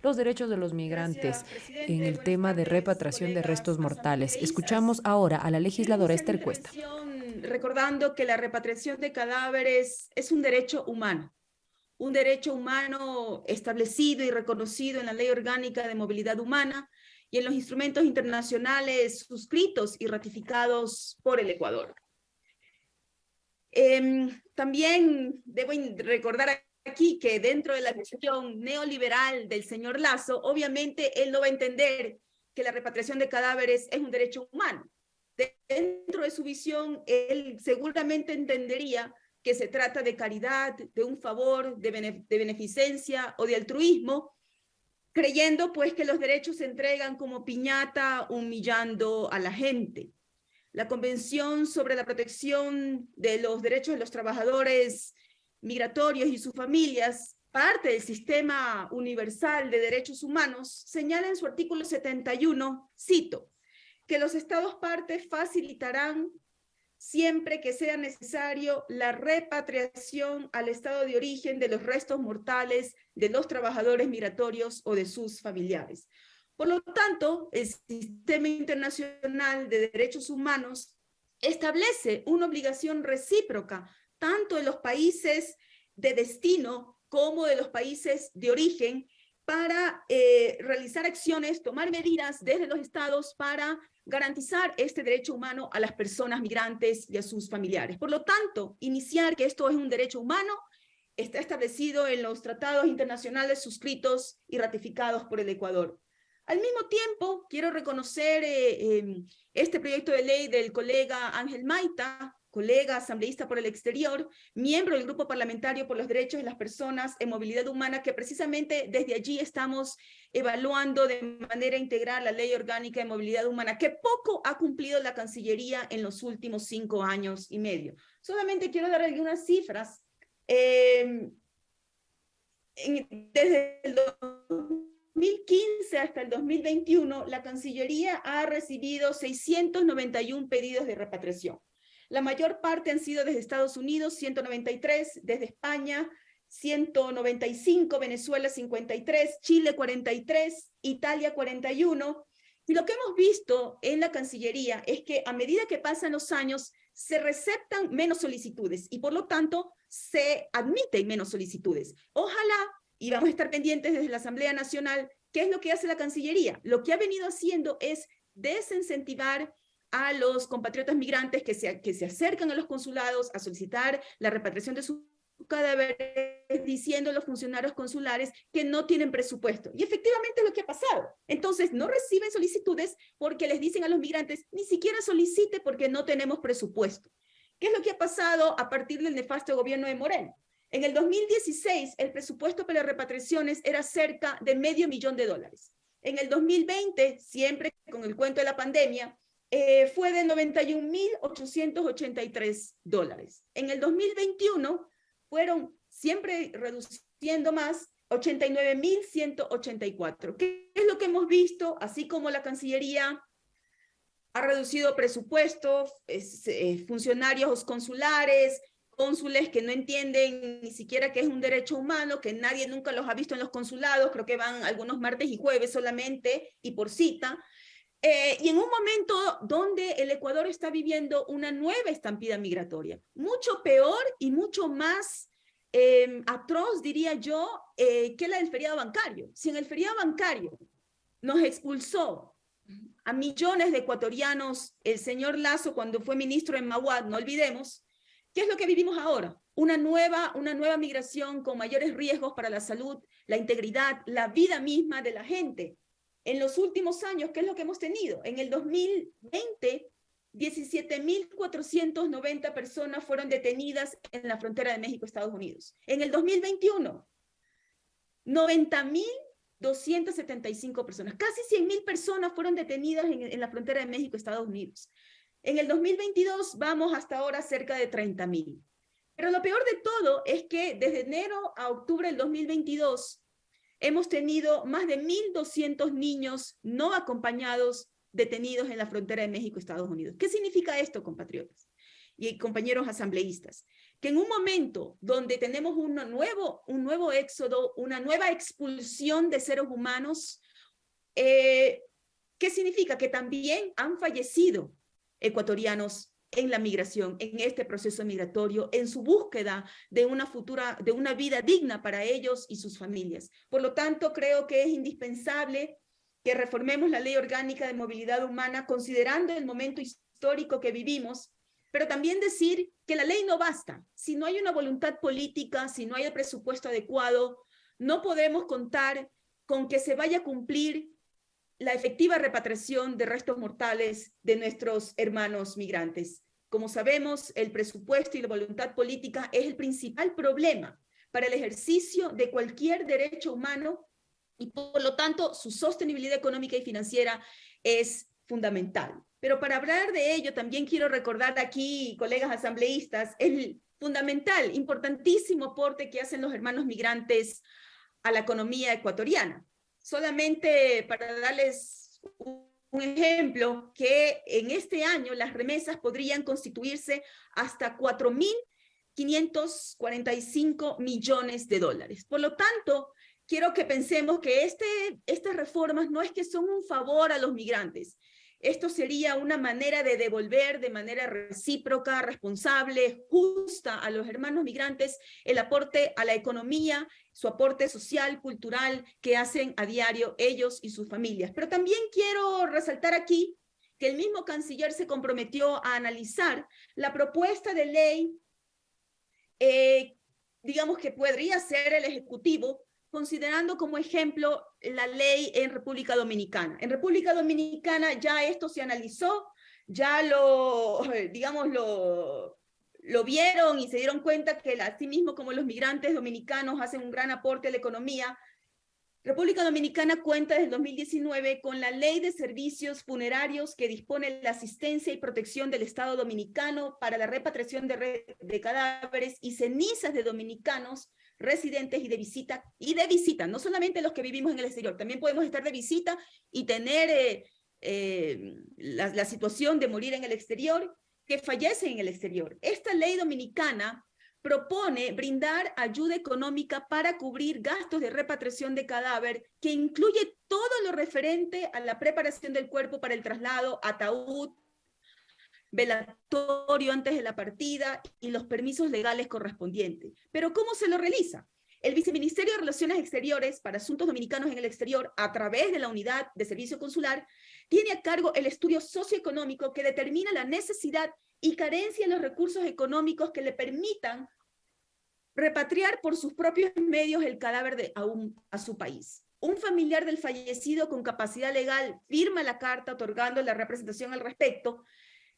los derechos de los migrantes en el tema de repatriación de restos mortales. Escuchamos ahora a la Quiero legisladora iniciar mi Esther Cuesta. intervención recordando que la repatriación de cadáveres es un derecho humano establecido y reconocido en la Ley Orgánica de Movilidad Humana y en los instrumentos internacionales suscritos y ratificados por el Ecuador. También debo recordar aquí que dentro de la visión neoliberal del señor Lasso, obviamente él no va a entender que la repatriación de cadáveres es un derecho humano. Dentro de su visión, él seguramente entendería que se trata de caridad, de un favor, de beneficencia o de altruismo, creyendo pues que los derechos se entregan como piñata, humillando a la gente. La Convención sobre la Protección de los Derechos de los Trabajadores Migratorios y sus familias, parte del Sistema Universal de Derechos Humanos, señala en su artículo 71, cito, que los Estados partes facilitarán siempre que sea necesario la repatriación al estado de origen de los restos mortales de los trabajadores migratorios o de sus familiares. Por lo tanto, el Sistema Internacional de Derechos Humanos establece una obligación recíproca tanto de los países de destino como de los países de origen para realizar acciones, tomar medidas desde los estados para garantizar este derecho humano a las personas migrantes y a sus familiares. Por lo tanto, iniciar que esto es un derecho humano está establecido en los tratados internacionales suscritos y ratificados por el Ecuador. Al mismo tiempo, quiero reconocer este proyecto de ley del colega Ángel Maita, colega asambleísta por el exterior, miembro del Grupo Parlamentario por los Derechos de las Personas en Movilidad Humana, que precisamente desde allí estamos evaluando de manera integral la Ley Orgánica de Movilidad Humana, que poco ha cumplido la Cancillería en los últimos 5 años y medio. Solamente quiero dar algunas cifras. Desde el 2015 hasta el 2021, la Cancillería ha recibido 691 pedidos de repatriación. La mayor parte han sido desde Estados Unidos, 193, desde España, 195, Venezuela 53, Chile 43, Italia 41. Y lo que hemos visto en la Cancillería es que a medida que pasan los años, se receptan menos solicitudes y por lo tanto se admiten menos solicitudes. Ojalá, y vamos a estar pendientes desde la Asamblea Nacional, ¿qué es lo que hace la Cancillería? Lo que ha venido haciendo es desincentivar a los compatriotas migrantes que se acercan a los consulados a solicitar la repatriación de sus cadáveres, diciendo a los funcionarios consulares que no tienen presupuesto. Y efectivamente es lo que ha pasado. Entonces, no reciben solicitudes porque les dicen a los migrantes, ni siquiera solicite porque no tenemos presupuesto. ¿Qué es lo que ha pasado a partir del nefasto gobierno de Moreno? En el 2016, el presupuesto para las repatriaciones era cerca de $500,000. En el 2020, siempre con el cuento de la pandemia, fue de $91,883. En el 2021 fueron, siempre reduciendo más, 89,184. ¿Qué es lo que hemos visto? Así como la Cancillería ha reducido presupuestos, funcionarios consulares, cónsules que no entienden ni siquiera que es un derecho humano, que nadie nunca los ha visto en los consulados, creo que van algunos martes y jueves solamente y por cita. Y en un momento donde el Ecuador está viviendo una nueva estampida migratoria, mucho peor y mucho más atroz, diría yo, que la del feriado bancario. Si en el feriado bancario nos expulsó a millones de ecuatorianos el señor Lasso cuando fue ministro en Maguad, no olvidemos, ¿qué es lo que vivimos ahora? Una nueva migración con mayores riesgos para la salud, la integridad, la vida misma de la gente. En los últimos años, ¿qué es lo que hemos tenido? En el 2020, 17,490 personas fueron detenidas en la frontera de México-Estados Unidos. En el 2021, 90,275 personas. Casi 100,000 personas fueron detenidas en la frontera de México-Estados Unidos. En el 2022 vamos hasta ahora cerca de 30,000. Pero lo peor de todo es que desde enero a octubre del 2022 hemos tenido más de 1,200 niños no acompañados detenidos en la frontera de México-Estados Unidos. ¿Qué significa esto, compatriotas y compañeros asambleístas? que en un momento donde tenemos un nuevo éxodo, una nueva expulsión de seres humanos, ¿qué significa? Que también han fallecido ecuatorianos en la migración, en este proceso migratorio, en su búsqueda de una vida digna para ellos y sus familias. Por lo tanto, creo que es indispensable que reformemos la Ley Orgánica de Movilidad Humana, considerando el momento histórico que vivimos, pero también decir que la ley no basta. Si no hay una voluntad política, si no hay el presupuesto adecuado, no podemos contar con que se vaya a cumplir la efectiva repatriación de restos mortales de nuestros hermanos migrantes. Como sabemos, el presupuesto y la voluntad política es el principal problema para el ejercicio de cualquier derecho humano y por lo tanto su sostenibilidad económica y financiera es fundamental. Pero para hablar de ello también quiero recordar aquí, colegas asambleístas, el fundamental, importantísimo aporte que hacen los hermanos migrantes a la economía ecuatoriana. Solamente para darles un ejemplo, que en este año las remesas podrían constituirse hasta 4.545 millones de dólares. Por lo tanto, quiero que pensemos que estas reformas no es que son un favor a los migrantes. Esto sería una manera de devolver de manera recíproca, responsable, justa a los hermanos migrantes el aporte a la economía, su aporte social, cultural que hacen a diario ellos y sus familias. Pero también quiero resaltar aquí que el mismo canciller se comprometió a analizar la propuesta de ley, digamos que podría ser el Ejecutivo, considerando como ejemplo la ley en República Dominicana. En República Dominicana ya esto se analizó, ya lo vieron y se dieron cuenta que así mismo como los migrantes dominicanos hacen un gran aporte a la economía, República Dominicana cuenta desde el 2019 con la Ley de Servicios Funerarios que dispone la asistencia y protección del Estado Dominicano para la repatriación de cadáveres y cenizas de dominicanos residentes y de visita, no solamente los que vivimos en el exterior, también podemos estar de visita y tener la situación de morir en el exterior, que fallecen en el exterior. Esta ley dominicana propone brindar ayuda económica para cubrir gastos de repatriación de cadáver, que incluye todo lo referente a la preparación del cuerpo para el traslado, ataúd, velatorio antes de la partida y los permisos legales correspondientes. Pero ¿cómo se lo realiza? El Viceministerio de Relaciones Exteriores para Asuntos Dominicanos en el Exterior, a través de la Unidad de Servicio Consular, tiene a cargo el estudio socioeconómico que determina la necesidad y carencia de los recursos económicos que le permitan repatriar por sus propios medios el cadáver a su país. Un familiar del fallecido con capacidad legal firma la carta otorgando la representación al respecto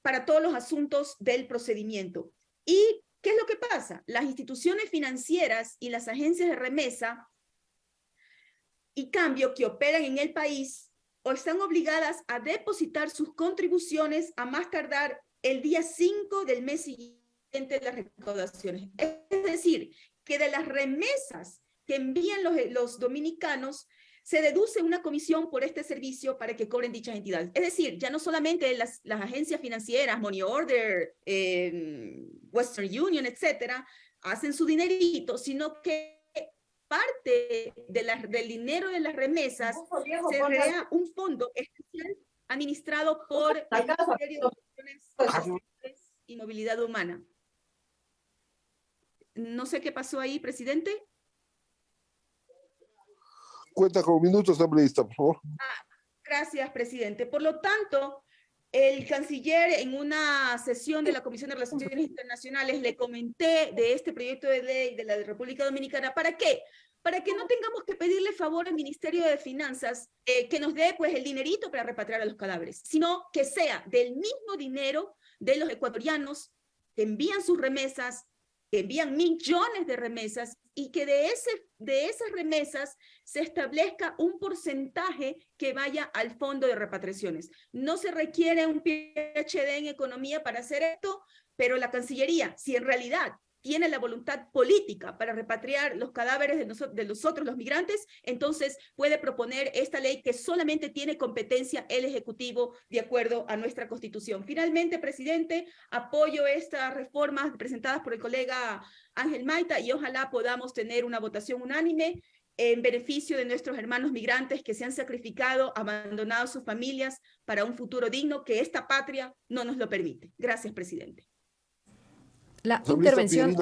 para todos los asuntos del procedimiento. ¿Y qué es lo que pasa? Las instituciones financieras y las agencias de remesa y cambio que operan en el país o están obligadas a depositar sus contribuciones a más tardar el día 5 del mes siguiente de las recaudaciones. Es decir, que de las remesas que envían los dominicanos se deduce una comisión por este servicio para que cobren dichas entidades. Es decir, ya no solamente las agencias financieras, Money Order, Western Union, etcétera, hacen su dinerito, sino que parte del dinero de las remesas se crea un fondo especial administrado por el Ministerio de Relaciones y Movilidad Humana. No sé qué pasó ahí, presidente. Cuenta con minutos, asambleísta, por favor. Gracias, presidente. Por lo tanto, el canciller en una sesión de la Comisión de Relaciones Internacionales le comenté de este proyecto de ley de la República Dominicana. ¿Para qué? Para que no tengamos que pedirle favor al Ministerio de Finanzas que nos dé pues el dinerito para repatriar a los cadáveres, sino que sea del mismo dinero de los ecuatorianos que envían sus remesas, que envían millones de remesas y que de esas remesas se establezca un porcentaje que vaya al fondo de repatriaciones. No se requiere un PhD en economía para hacer esto, pero la Cancillería, si en realidad tiene la voluntad política para repatriar los cadáveres de nosotros, los migrantes, entonces puede proponer esta ley que solamente tiene competencia el Ejecutivo de acuerdo a nuestra Constitución. Finalmente, presidente, apoyo estas reformas presentadas por el colega Ángel Maita y ojalá podamos tener una votación unánime en beneficio de nuestros hermanos migrantes que se han sacrificado, abandonado sus familias para un futuro digno que esta patria no nos lo permite. Gracias, presidente. La intervención